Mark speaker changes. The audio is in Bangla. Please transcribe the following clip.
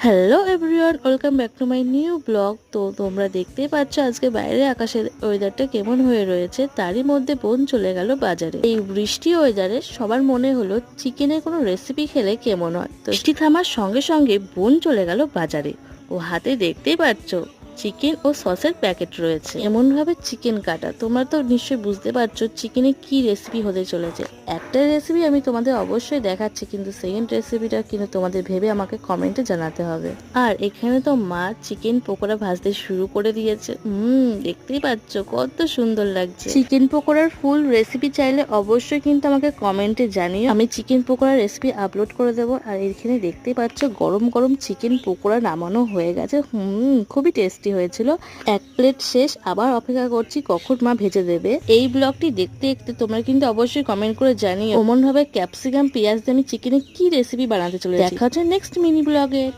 Speaker 1: Hello everyone, welcome back to my new blog. তো তোমরা দেখতেই পাচ্ছ আজকে বাইরে আকাশের ওয়েদারটা কেমন হয়ে রয়েছে। তারই মধ্যে বোন চলে গেল বাজারে। এই বৃষ্টি ওয়েদারে সবার মনে হলো চিকেনের কোনো রেসিপি খেলে কেমন হয়। তো বৃষ্টি থামার সঙ্গে সঙ্গে বোন চলে গেল বাজারে। ও হাতে দেখতেই পাচ্ছ চিকেন ও সসের প্যাকেট রয়েছে। এমন ভাবে চিকেন কাটা, তোমরা তো নিশ্চয়ই বুঝতে পারছো চিকেনে কি রেসিপি হতে চলেছে। একটা রেসিপি আমি তোমাদের অবশ্যই দেখাচ্ছি, কিন্তু সেকেন্ড রেসিপিটা কিন্তু তোমাদের ভেবে আমাকে কমেন্টে জানাতে হবে। আর এখানে তো মা চিকেন পকোড়া ভাজতে শুরু করে দিয়েছে। দেখতেই পাচ্ছ কত সুন্দর লাগছে। চিকেন পকোড়ার ফুল রেসিপি চাইলে অবশ্যই কিন্তু আমাকে কমেন্টে জানিও, আমি চিকেন পকোড়ার রেসিপি আপলোড করে দেবো। আর এখানে দেখতেই পাচ্ছ গরম গরম চিকেন পকোড়া নামানো হয়ে গেছে। খুবই টেস্টি হয়েছিল। এক প্লেট শেষ, আবার অপেক্ষা করছি কখন মা ভেজে দেবে। এই ব্লগটি দেখতে দেখতে তোমরা কিন্তু অবশ্যই কমেন্ট করে জানিও ওমন ভাবে ক্যাপসিকাম পেঁয়াজ দিয়ে আমি চিকেনে কি রেসিপি বানাতে চলেছি। দেখা হচ্ছে নেক্সট মিনি ব্লগে।